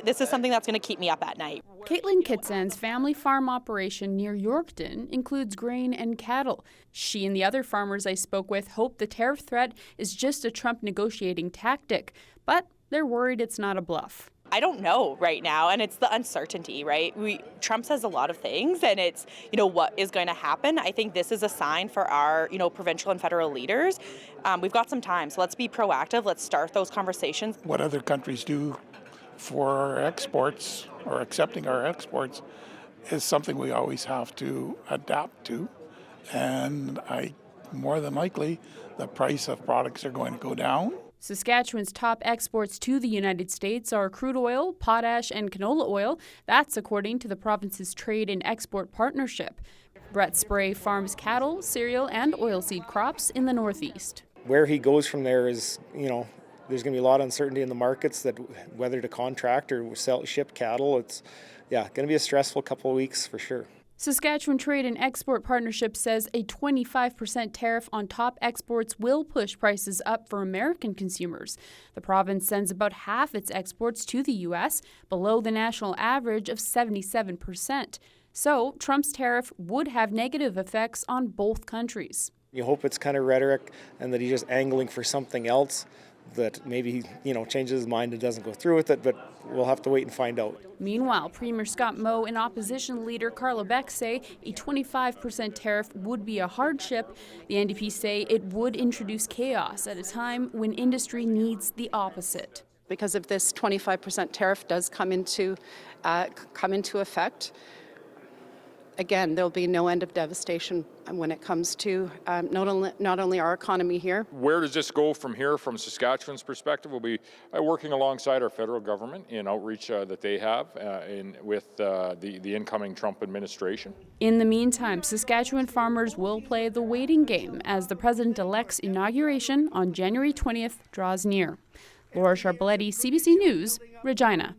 this is something that's going to keep me up at night. Caitlin Kitsan's family farm operation near Yorkton includes grain and cattle. She and the other farmers I spoke with hope the tariff threat is just a Trump negotiating tactic, but they're worried it's not a bluff. I don't know right now, and it's the uncertainty, right? Trump says a lot of things, and it's, what is going to happen. I think this is a sign for our, provincial and federal leaders. We've got some time, so let's be proactive. Let's start those conversations. What other countries do for our exports or accepting our exports is something we always have to adapt to, and more than likely, the price of products are going to go down. Saskatchewan's top exports to the United States are crude oil, potash, and canola oil. That's according to the province's Trade and Export Partnership. Brett Spray farms cattle, cereal, and oilseed crops in the Northeast. Where he goes from there is, there's going to be a lot of uncertainty in the markets that whether to contract or ship cattle. It's, going to be a stressful couple of weeks for sure. Saskatchewan Trade and Export Partnership says a 25% tariff on top exports will push prices up for American consumers. The province sends about half its exports to the U.S., below the national average of 77%. So Trump's tariff would have negative effects on both countries. You hope it's kind of rhetoric and that he's just angling for something else, that maybe he, changes his mind and doesn't go through with it, but we'll have to wait and find out. Meanwhile, Premier Scott Moe and opposition leader Carla Beck say a 25% tariff would be a hardship. The NDP say it would introduce chaos at a time when industry needs the opposite. Because if this 25% tariff does come into effect, again, there'll be no end of devastation when it comes to not only our economy here. Where does this go from here from Saskatchewan's perspective? We'll be working alongside our federal government in outreach that they have with the incoming Trump administration. In the meantime, Saskatchewan farmers will play the waiting game as the president-elect's inauguration on January 20th draws near. Laura Sharpaletti, CBC News, Regina.